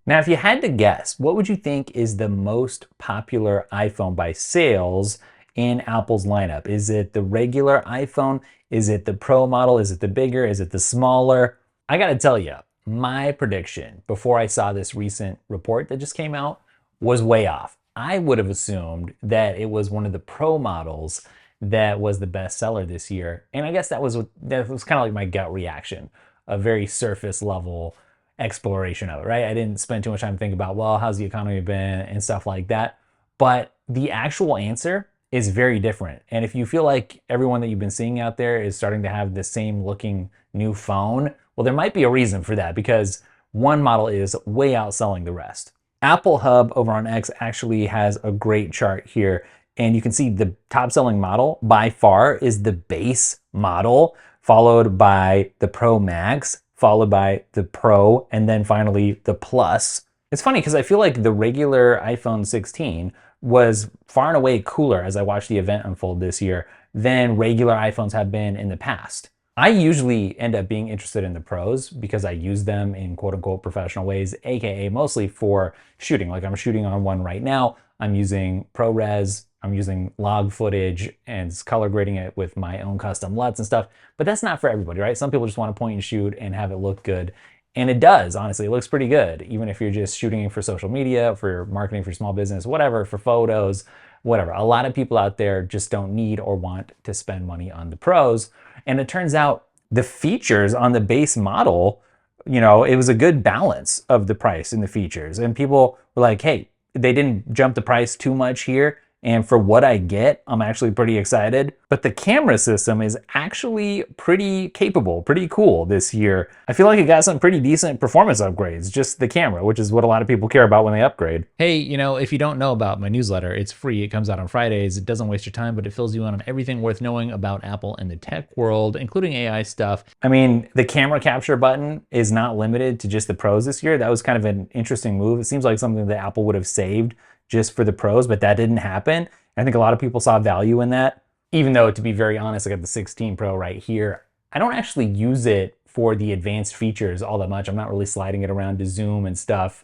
Now, if you had to guess, what would you think is the most popular iPhone by sales in Apple's lineup? Is it the regular iPhone? Is it the Pro model? Is it the bigger? Is it the smaller? I gotta tell you, my prediction before I saw this recent report that just came out was way off. I would have assumed that it was one of the Pro models that was the best seller this year. And I guess that was kind of like my gut reaction, a very surface level exploration of it, right? I didn't spend too much time thinking about, well, how's the economy been and stuff like that. But the actual answer is very different. And if you feel like everyone that you've been seeing out there is starting to have the same looking new phone, well, there might be a reason for that because one model is way outselling the rest. Apple Hub over on X actually has a great chart here. And you can see the top selling model by far is the base model, followed by the Pro Max, followed by the Pro, and then finally the Plus. It's funny because I feel like the regular iPhone 16 was far and away cooler as I watched the event unfold this year than regular iPhones have been in the past. I usually end up being interested in the Pros because I use them in quote unquote professional ways, AKA mostly for shooting. Like I'm shooting on one right now. I'm using ProRes, I'm using log footage and color grading it with my own custom LUTs and stuff. But that's not for everybody, right? Some people just want to point and shoot and have it look good. And it does, honestly, it looks pretty good. Even if you're just shooting for social media, for marketing for small business, whatever, for photos, whatever. A lot of people out there just don't need or want to spend money on the Pros. And it turns out the features on the base model, it was a good balance of the price and the features. And people were like, hey, they didn't jump the price too much here. And for what I get, I'm actually pretty excited. But the camera system is actually pretty capable, pretty cool this year. I feel like it got some pretty decent performance upgrades, just the camera, which is what a lot of people care about when they upgrade. Hey, if you don't know about my newsletter, it's free. It comes out on Fridays. It doesn't waste your time, but it fills you in on everything worth knowing about Apple and the tech world, including AI stuff. I mean, the camera capture button is not limited to just the Pros this year. That was kind of an interesting move. It seems like something that Apple would have saved just for the Pros, but that didn't happen. I think a lot of people saw value in that. Even though, to be very honest, I got the 16 Pro right here. I don't actually use it for the advanced features all that much. I'm not really sliding it around to zoom and stuff.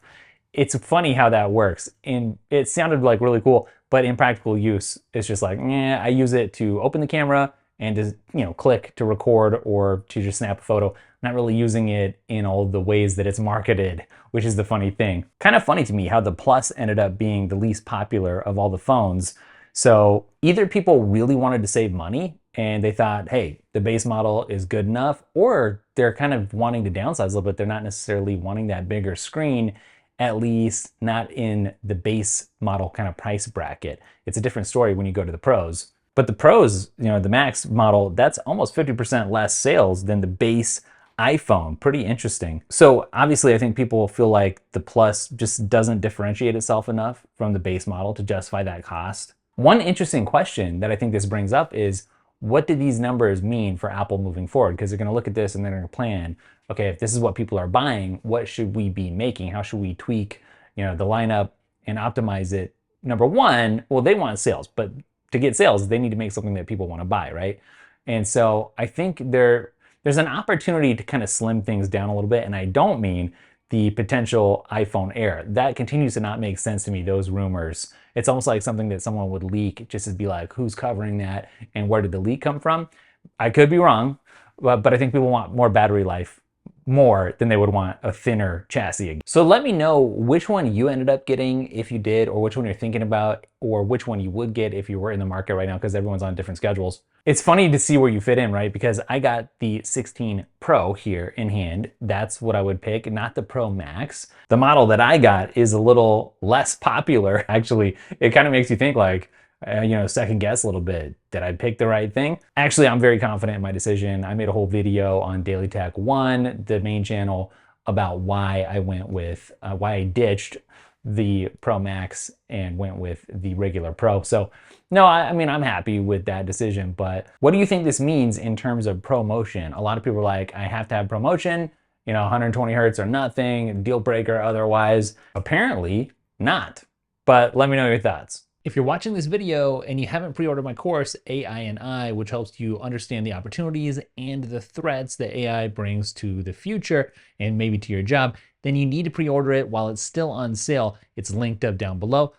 It's funny how that works. And it sounded like really cool, but in practical use, it's just like, I use it to open the camera and to, click to record or to just snap a photo. I'm not really using it in all the ways that it's marketed, which is the funny thing. Kind of funny to me how the Plus ended up being the least popular of all the phones. So either people really wanted to save money and they thought, hey, the base model is good enough, or they're kind of wanting to downsize a little bit. They're not necessarily wanting that bigger screen, at least not in the base model kind of price bracket. It's a different story when you go to the Pros. But the Pros, the Max model, that's almost 50% less sales than the base iPhone. Pretty interesting. So obviously I think people feel like the Plus just doesn't differentiate itself enough from the base model to justify that cost. One interesting question that I think this brings up is, what do these numbers mean for Apple moving forward? Because they're going to look at this and they're going to plan, okay, if this is what people are buying, what should we be making? How should we tweak, the lineup and optimize it? Number one, well, they want sales, but to get sales, they need to make something that people want to buy, right? And so I think there's an opportunity to kind of slim things down a little bit. And I don't mean the potential iPhone Air. That continues to not make sense to me, those rumors. It's almost like something that someone would leak just to be like, who's covering that and where did the leak come from? I could be wrong, but I think people want more battery life, more than they would want a thinner chassis again. So let me know which one you ended up getting if you did, or which one you're thinking about, or which one you would get if you were in the market right now, because everyone's on different schedules. It's funny to see where you fit in, right? Because I got the 16 Pro here in hand. That's what I would pick, not the Pro Max. The model that I got is a little less popular. Actually, it kind of makes you think like, second guess a little bit. Did I pick the right thing? Actually, I'm very confident in my decision. I made a whole video on Daily Tech 1, the main channel, about why I ditched the Pro Max and went with the regular Pro. So no, I mean, I'm happy with that decision, but what do you think this means in terms of promotion? A lot of people are like, I have to have promotion, 120 hertz or nothing, deal breaker otherwise. Apparently not, but let me know your thoughts. If you're watching this video and you haven't pre-ordered my course, AI and I, which helps you understand the opportunities and the threats that AI brings to the future and maybe to your job, then you need to pre-order it while it's still on sale. It's linked up down below.